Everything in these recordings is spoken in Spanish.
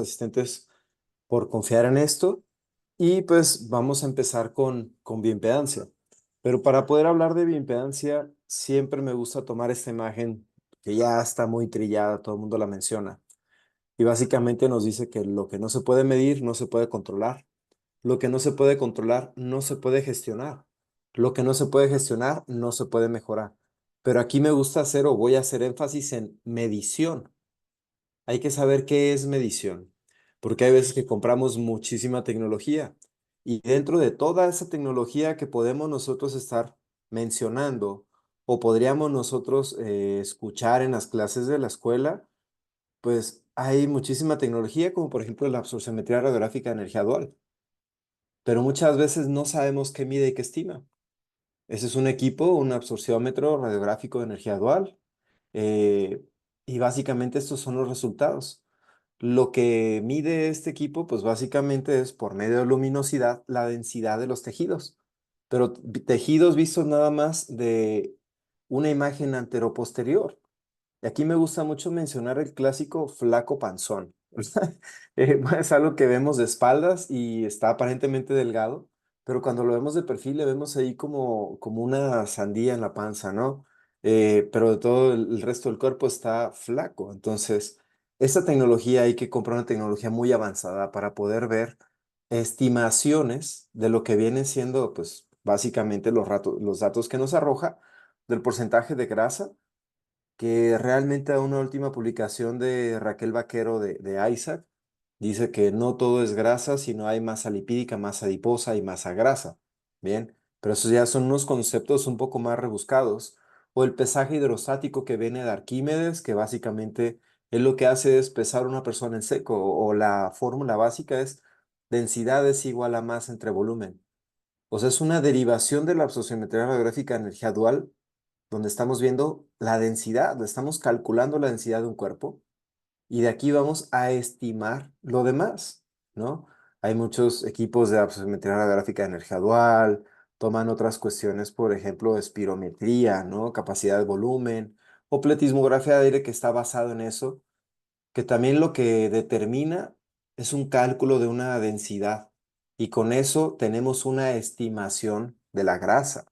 asistentes por confiar en esto y pues vamos a empezar con bioimpedancia. Pero para poder hablar de bioimpedancia, siempre me gusta tomar esta imagen que ya está muy trillada, todo el mundo la menciona. Y básicamente nos dice que lo que no se puede medir no se puede controlar. Lo que no se puede controlar no se puede gestionar. Lo que no se puede gestionar no se puede mejorar. Pero aquí me gusta hacer o voy a hacer énfasis en medición. Hay que saber qué es medición, porque hay veces que compramos muchísima tecnología y dentro de toda esa tecnología que podemos nosotros estar mencionando o podríamos nosotros escuchar en las clases de la escuela, pues hay muchísima tecnología, como por ejemplo la absorcionmetría radiográfica de energía dual, pero muchas veces no sabemos qué mide y qué estima. Ese es un equipo, un absorciómetro radiográfico de energía dual, eh, y básicamente estos son los resultados. Lo que mide este equipo, pues básicamente es por medio de luminosidad la densidad de los tejidos, pero tejidos vistos nada más de una imagen anteroposterior. Y aquí me gusta mucho mencionar el clásico flaco panzón. Es algo que vemos de espaldas y está aparentemente delgado, pero cuando lo vemos de perfil le vemos ahí como una sandía en la panza, ¿no? Pero de todo el resto del cuerpo está flaco. Entonces, esta tecnología hay que comprar una tecnología muy avanzada para poder ver estimaciones de lo que vienen siendo, pues, básicamente los datos que nos arroja del porcentaje de grasa que realmente a una última publicación de Raquel Vaquero de Isaac dice que no todo es grasa, sino hay masa lipídica, masa adiposa y masa grasa. Bien, pero esos ya son unos conceptos un poco más rebuscados. O el pesaje hidrostático que viene de Arquímedes, que básicamente es lo que hace es pesar a una persona en seco, o la fórmula básica es densidad es igual a masa entre volumen. O sea, es una derivación de la absorcionmetría radiográfica de energía dual donde estamos viendo la densidad, estamos calculando la densidad de un cuerpo y de aquí vamos a estimar lo demás, ¿no? Hay muchos equipos de absorción radiográfica de energía dual, toman otras cuestiones, por ejemplo, espirometría, ¿no? Capacidad de volumen, o pletismografía de aire que está basado en eso, que también lo que determina es un cálculo de una densidad y con eso tenemos una estimación de la grasa.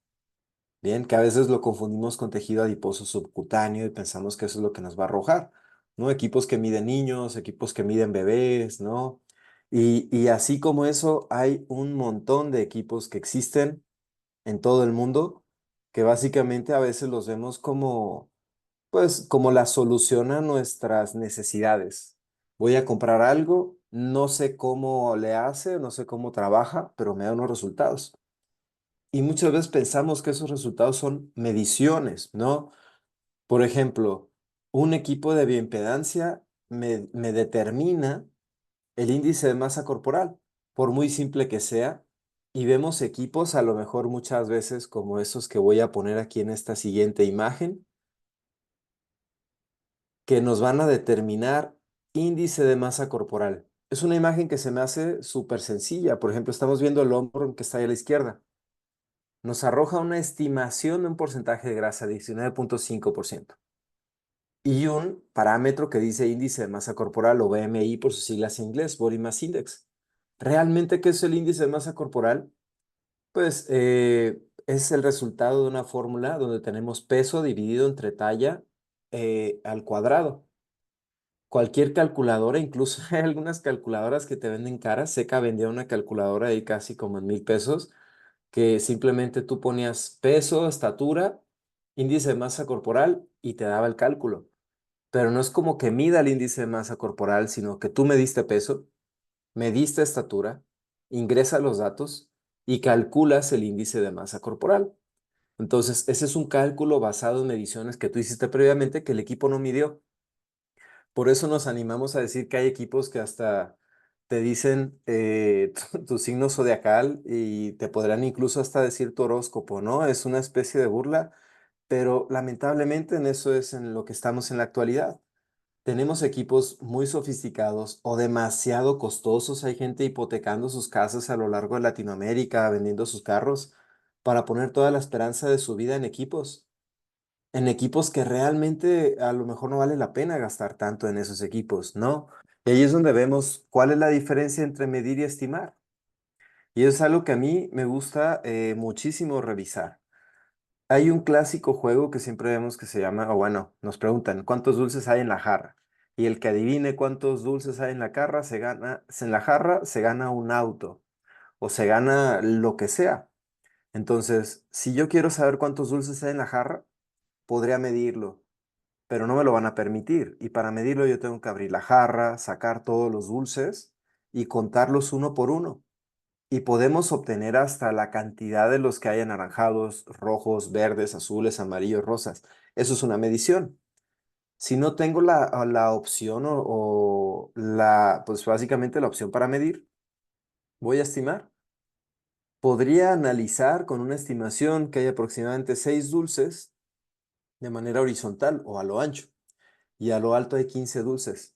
Bien, que a veces lo confundimos con tejido adiposo subcutáneo y pensamos que eso es lo que nos va a arrojar, ¿no? Equipos que miden niños, equipos que miden bebés, ¿no? Y así como eso, hay un montón de equipos que existen en todo el mundo que básicamente a veces los vemos como, pues, como la solución a nuestras necesidades. Voy a comprar algo, no sé cómo le hace, no sé cómo trabaja, pero me da unos resultados. Y muchas veces pensamos que esos resultados son mediciones, ¿no? Por ejemplo, un equipo de bioimpedancia me determina el índice de masa corporal, por muy simple que sea, y vemos equipos a lo mejor muchas veces como esos que voy a poner aquí en esta siguiente imagen, que nos van a determinar índice de masa corporal. Es una imagen que se me hace súper sencilla. Por ejemplo, estamos viendo el hombro que está ahí a la izquierda. Nos arroja una estimación de un porcentaje de grasa, 19,5%. Y un parámetro que dice índice de masa corporal o BMI por sus siglas en inglés, Body Mass Index. ¿Realmente qué es el índice de masa corporal? Pues es el resultado de una fórmula donde tenemos peso dividido entre talla al cuadrado. Cualquier calculadora, incluso hay algunas calculadoras que te venden caras. Seca vendía una calculadora ahí casi como en 1,000 pesos que simplemente tú ponías peso, estatura, índice de masa corporal y te daba el cálculo. Pero no es como que mida el índice de masa corporal, sino que tú mediste peso, mediste estatura, ingresas los datos y calculas el índice de masa corporal. Entonces, ese es un cálculo basado en mediciones que tú hiciste previamente que el equipo no midió. Por eso nos animamos a decir que hay equipos que hasta te dicen tu signo zodiacal y te podrán incluso hasta decir tu horóscopo, ¿no? Es una especie de burla, pero lamentablemente en eso es en lo que estamos en la actualidad. Tenemos equipos muy sofisticados o demasiado costosos. Hay gente hipotecando sus casas a lo largo de Latinoamérica, vendiendo sus carros para poner toda la esperanza de su vida en equipos que realmente a lo mejor no vale la pena gastar tanto en esos equipos, ¿no? Y ahí es donde vemos cuál es la diferencia entre medir y estimar. Y es algo que a mí me gusta muchísimo revisar. Hay un clásico juego que siempre vemos que se llama, o bueno, nos preguntan, ¿cuántos dulces hay en la jarra? Y el que adivine cuántos dulces hay en la jarra en la jarra se gana un auto o se gana lo que sea. Entonces, si yo quiero saber cuántos dulces hay en la jarra, podría medirlo, pero no me lo van a permitir. Y para medirlo yo tengo que abrir la jarra, sacar todos los dulces y contarlos uno por uno. Y podemos obtener hasta la cantidad de los que hay anaranjados, rojos, verdes, azules, amarillos, rosas. Eso es una medición. Si no tengo la opción pues básicamente la opción para medir, voy a estimar. Podría analizar con una estimación que hay aproximadamente 6 dulces de manera horizontal o a lo ancho, y a lo alto hay 15 dulces.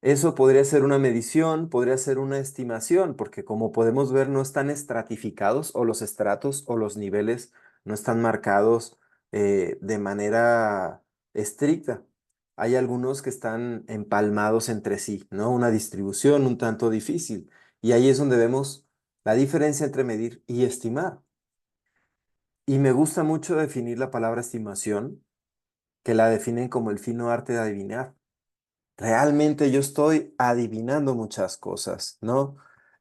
Eso podría ser una medición, podría ser una estimación, porque como podemos ver no están estratificados o los estratos o los niveles no están marcados de manera estricta. Hay algunos que están empalmados entre sí, ¿no? Una distribución un tanto difícil. Y ahí es donde vemos la diferencia entre medir y estimar. Y me gusta mucho definir la palabra estimación, que la definen como el fino arte de adivinar. Realmente yo estoy adivinando muchas cosas, ¿no?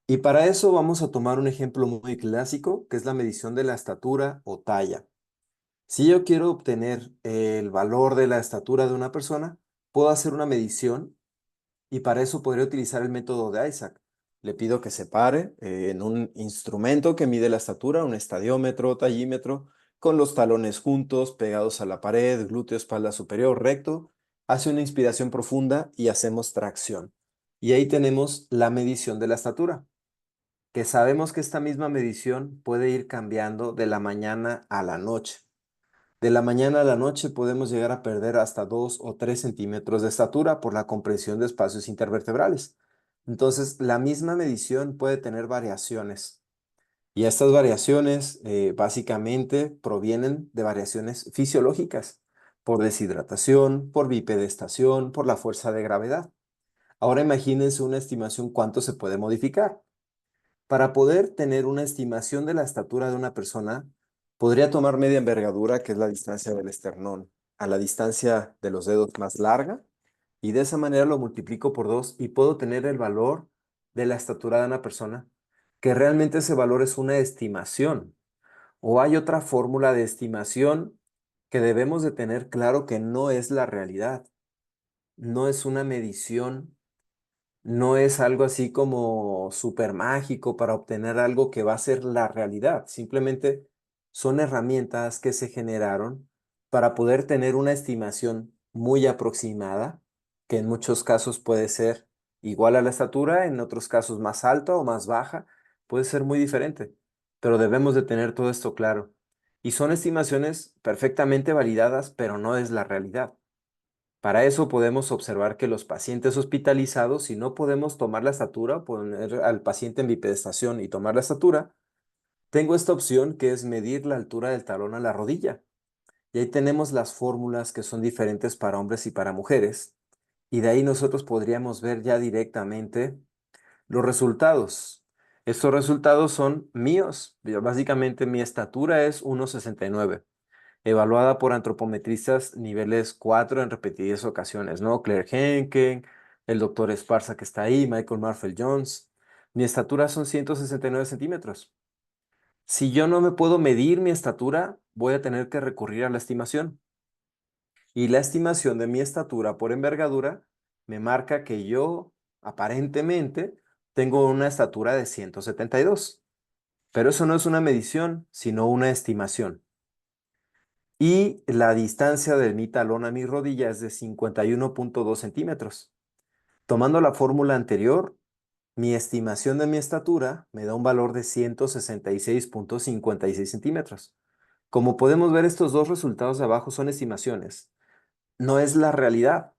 Y para eso vamos a tomar un ejemplo muy clásico, que es la medición de la estatura o talla. Si yo quiero obtener el valor de la estatura de una persona, puedo hacer una medición y para eso podría utilizar el método de Isaac. Le pido que se pare en un instrumento que mide la estatura, un estadiómetro, tallímetro, con los talones juntos, pegados a la pared, glúteo, espalda superior, recto. Hace una inspiración profunda y hacemos tracción. Y ahí tenemos la medición de la estatura, que sabemos que esta misma medición puede ir cambiando de la mañana a la noche. De la mañana a la noche podemos llegar a perder hasta 2 o 3 centímetros de estatura por la compresión de espacios intervertebrales. Entonces, la misma medición puede tener variaciones. Y estas variaciones básicamente provienen de variaciones fisiológicas, por deshidratación, por bipedestación, por la fuerza de gravedad. Ahora imagínense una estimación cuánto se puede modificar. Para poder tener una estimación de la estatura de una persona, podría tomar media envergadura, que es la distancia del esternón, a la distancia de los dedos más larga, y de esa manera lo multiplico por 2 y puedo tener el valor de la estatura de una persona, que realmente ese valor es una estimación. O hay otra fórmula de estimación que debemos de tener claro que no es la realidad, no es una medición, no es algo así como súper mágico para obtener algo que va a ser la realidad. Simplemente son herramientas que se generaron para poder tener una estimación muy aproximada, que en muchos casos puede ser igual a la estatura, en otros casos más alta o más baja, puede ser muy diferente, pero debemos de tener todo esto claro. Y son estimaciones perfectamente validadas, pero no es la realidad. Para eso podemos observar que los pacientes hospitalizados, si no podemos tomar la estatura, poner al paciente en bipedestación y tomar la estatura, tengo esta opción que es medir la altura del talón a la rodilla. Y ahí tenemos las fórmulas que son diferentes para hombres y para mujeres. Y de ahí nosotros podríamos ver ya directamente los resultados. Estos resultados son míos. Básicamente mi estatura es 1,69, evaluada por antropometristas niveles 4 en repetidas ocasiones, ¿no? Claire Henken, el doctor Esparza que está ahí, Michael Marfell Jones. Mi estatura son 169 centímetros. Si yo no me puedo medir mi estatura, voy a tener que recurrir a la estimación. Y la estimación de mi estatura por envergadura me marca que yo aparentemente tengo una estatura de 172. Pero eso no es una medición, sino una estimación. Y la distancia de mi talón a mi rodilla es de 51,2 centímetros. Tomando la fórmula anterior, mi estimación de mi estatura me da un valor de 166,56 centímetros. Como podemos ver, estos dos resultados de abajo son estimaciones. No es la realidad.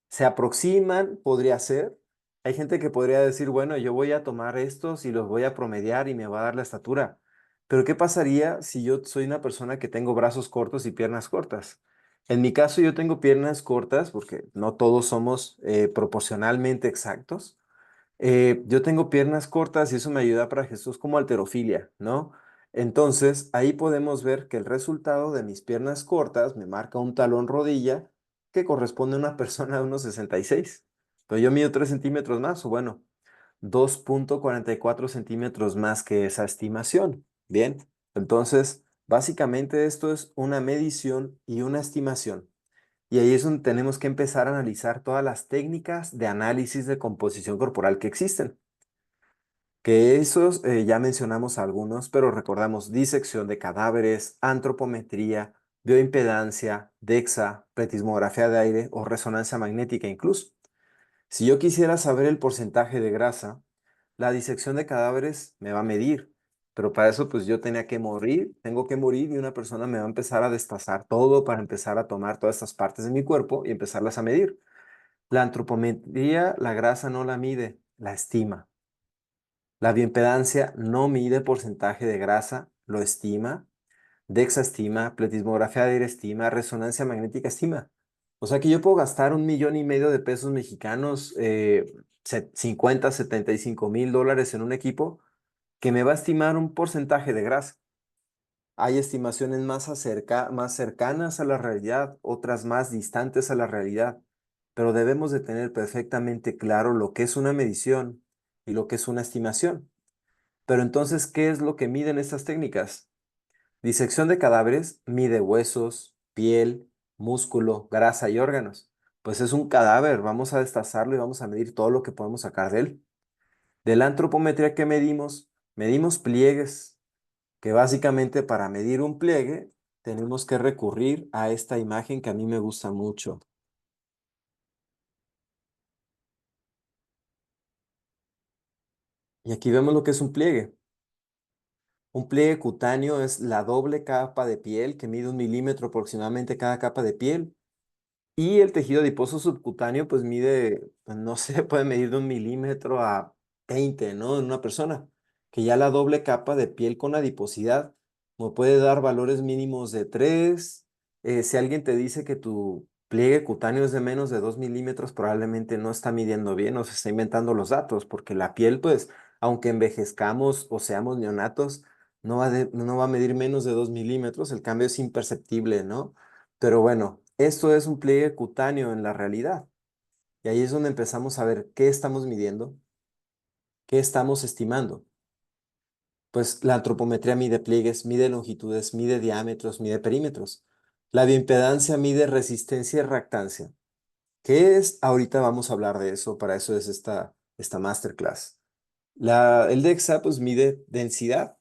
Se aproximan, podría ser. Hay gente que podría decir, bueno, yo voy a tomar estos y los voy a promediar y me va a dar la estatura. Pero ¿qué pasaría si yo soy una persona que tengo brazos cortos y piernas cortas? En mi caso, yo tengo piernas cortas porque no todos somos proporcionalmente exactos. Yo tengo piernas cortas y eso me ayuda para gestos como halterofilia, ¿no? Entonces, ahí podemos ver que el resultado de mis piernas cortas me marca un talón rodilla que corresponde a una persona de unos 66. Pero yo mido 3 centímetros más, o bueno, 2,44 centímetros más que esa estimación. Bien, entonces, básicamente esto es una medición y una estimación. Y ahí es donde tenemos que empezar a analizar todas las técnicas de análisis de composición corporal que existen. Que esos ya mencionamos algunos, pero recordamos disección de cadáveres, antropometría, bioimpedancia, DEXA, pletismografía de aire o resonancia magnética incluso. Si yo quisiera saber el porcentaje de grasa, la disección de cadáveres me va a medir, pero para eso pues yo tengo que morir y una persona me va a empezar a destazar todo para empezar a tomar todas estas partes de mi cuerpo y empezarlas a medir. La antropometría, la grasa no la mide, la estima. La bioimpedancia no mide porcentaje de grasa, lo estima. DEXA estima, pletismografía de aire estima, resonancia magnética estima. O sea que yo puedo gastar 1,5 millones de pesos mexicanos, 50, 75 mil dólares en un equipo que me va a estimar un porcentaje de grasa. Hay estimaciones más cercanas a la realidad, otras más distantes a la realidad, pero debemos de tener perfectamente claro lo que es una medición y lo que es una estimación. Pero entonces, ¿qué es lo que miden estas técnicas? Disección de cadáveres mide huesos, piel, músculo, grasa y órganos. Pues es un cadáver, vamos a destazarlo y vamos a medir todo lo que podemos sacar de él. De la antropometría que medimos, medimos pliegues, que básicamente para medir un pliegue tenemos que recurrir a esta imagen que a mí me gusta mucho. Y aquí vemos lo que es un pliegue. Un pliegue cutáneo es la doble capa de piel que mide 1 milímetro aproximadamente cada capa de piel. Y el tejido adiposo subcutáneo, pues mide, pues, no sé, puede medir de 1 milímetro a 20, ¿no? En una persona. Que ya la doble capa de piel con adiposidad me puede dar valores mínimos de 3. Si alguien te dice que tu pliegue cutáneo es de menos de 2 milímetros, probablemente no está midiendo bien o se está inventando los datos, porque la piel, pues, aunque envejezcamos o seamos neonatos, no va a medir menos de 2 milímetros, el cambio es imperceptible, ¿no? Pero bueno, esto es un pliegue cutáneo en la realidad. Y ahí es donde empezamos a ver qué estamos midiendo, qué estamos estimando. Pues la antropometría mide pliegues, mide longitudes, mide diámetros, mide perímetros. La bioimpedancia mide resistencia y reactancia. ¿Qué es? Ahorita vamos a hablar de eso, para eso es esta masterclass. El DEXA pues mide densidad.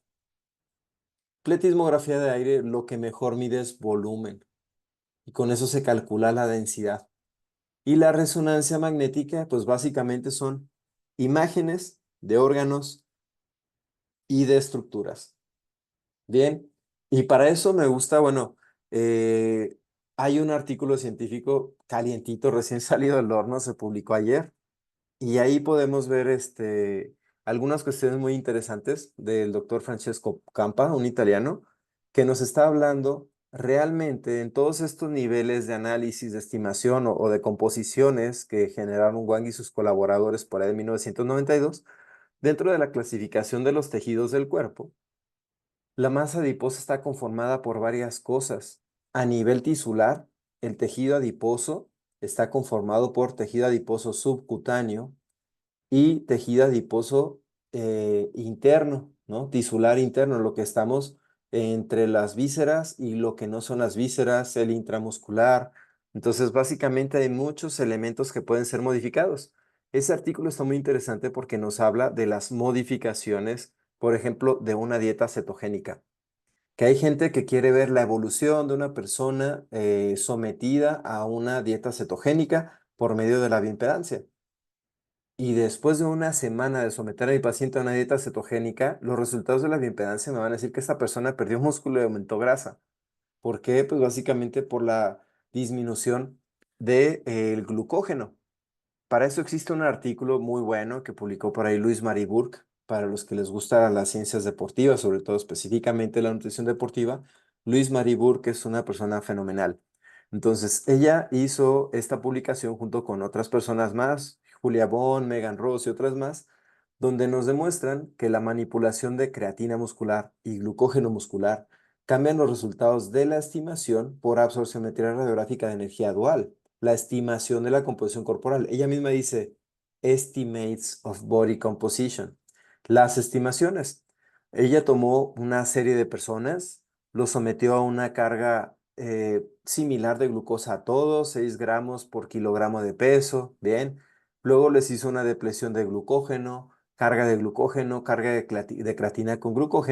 Pletismografía de aire lo que mejor mide es volumen y con eso se calcula la densidad. Y la resonancia magnética, pues básicamente son imágenes de órganos y de estructuras. Bien, y para eso me gusta, bueno, hay un artículo científico calientito, recién salido del horno, se publicó ayer, y ahí podemos ver algunas cuestiones muy interesantes del doctor Francesco Campa, un italiano, que nos está hablando realmente en todos estos niveles de análisis, de estimación o de composiciones que generaron Wang y sus colaboradores por ahí en 1992, dentro de la clasificación de los tejidos del cuerpo. La masa adiposa está conformada por varias cosas. A nivel tisular, el tejido adiposo está conformado por tejido adiposo subcutáneo, y tejido adiposo interno, ¿no? Tisular interno, lo que estamos entre las vísceras y lo que no son las vísceras, el intramuscular. Entonces, básicamente hay muchos elementos que pueden ser modificados. Ese artículo está muy interesante porque nos habla de las modificaciones, por ejemplo, de una dieta cetogénica. Que hay gente que quiere ver la evolución de una persona sometida a una dieta cetogénica por medio de la bioimpedancia. Y después de una semana de someter a mi paciente a una dieta cetogénica, los resultados de la bioimpedancia me van a decir que esta persona perdió músculo y aumentó grasa. ¿Por qué? Pues básicamente por la disminución del glucógeno. Para eso existe un artículo muy bueno que publicó por ahí Luis Marie Burke, para los que les gustan las ciencias deportivas, sobre todo específicamente la nutrición deportiva. Luis Marie Burke es una persona fenomenal. Entonces, ella hizo esta publicación junto con otras personas más, Julia Bond, Megan Ross y otras más, donde nos demuestran que la manipulación de creatina muscular y glucógeno muscular cambian los resultados de la estimación por absorcionmetría radiográfica de energía dual, la estimación de la composición corporal. Ella misma dice estimates of body composition, las estimaciones. Ella tomó una serie de personas, los sometió a una carga similar de glucosa a todos, 6 gramos por kilogramo de peso, bien. Luego les hizo una depresión de glucógeno, carga de glucógeno, carga de creatina con glucógeno.